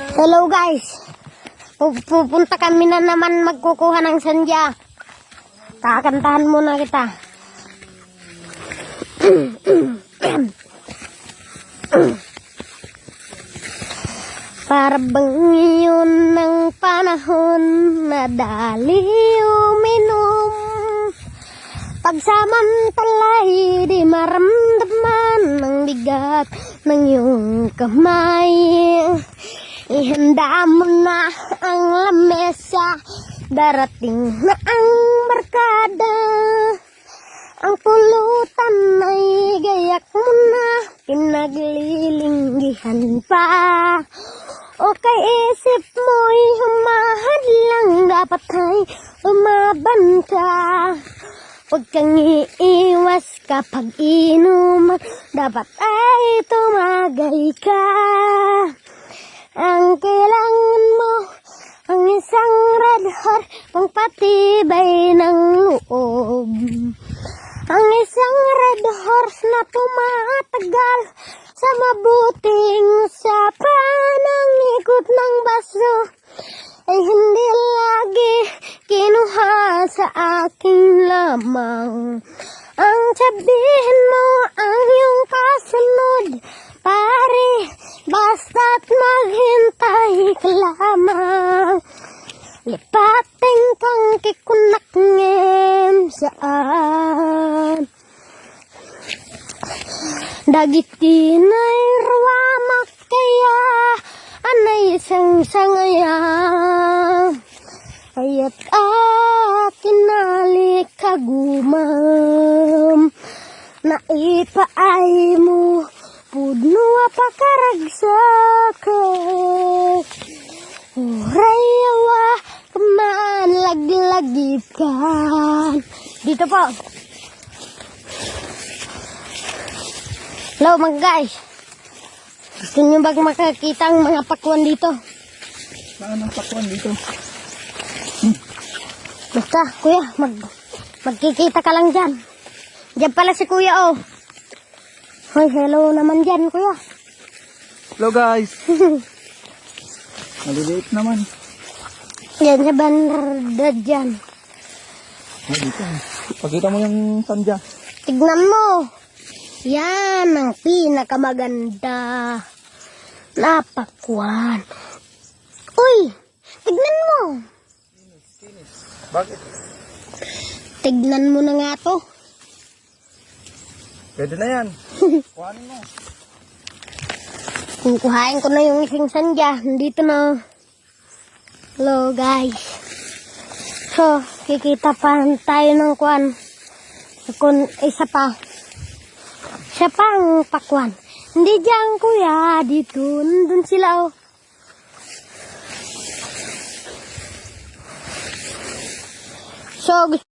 Hello guys, pupunta kami na naman magkukuha ng sandya. Kakantahan muna kita. Para bang yun ng panahon na dali uminom, pagsamantalay di maramdaman ang bigat ng iyong kamay. Ihanda mo na ang lamesa, darating na ang barkada. Ang pulutan ay gayak mo na, pinaglilinggihan pa. O kay isip mo'y humahad lang, dapat ay umaban ka. Huwag kang iiwas kapag inuman, dapat ay tumagal ka. Ang kailangan mo, ang isang red hot, pangpatibay ng loob. Ang isang red horse na tumatagal sa mabuting usapan. Ang ikot ng baso ay hindi lagi kinuha sa akin lamang. Ang sabihin mo ang iyong kasunod, pare, basta't maghintay ka lamang. Lipating kang kikunakngem saan dagitin ay rawamak kaya anay isang sangaya ayat kinalik kagumam na ipaay mo pudno apakaragsak urayawa kaman laglagip ka dito po. Hello mga guys, gusto nyo ba makakita ang mga pakwan dito? Saan ang pakwan dito? Basta kuya, magkikita ka lang dyan. Dyan pala si kuya oh. Hoy, hello naman dyan kuya. Hello guys. Maliliit naman. Yan sa banda dyan. Ay, dito. Pakita mo yung sandya. Tignan mo. Yan ang pinakamaganda na pakwan. Uy, tignan mo. Bakit? Tignan mo na nga to. Pwede na yan. Kuhanin mo. Kukuhain ko na yung isang sandya. Nandito na. Hello guys. So, kikita pa tayo ng kwan. Isa pa. Siya pa ang pakwan. Hindi dyan kuya. Dito. Nandun sila oh. So,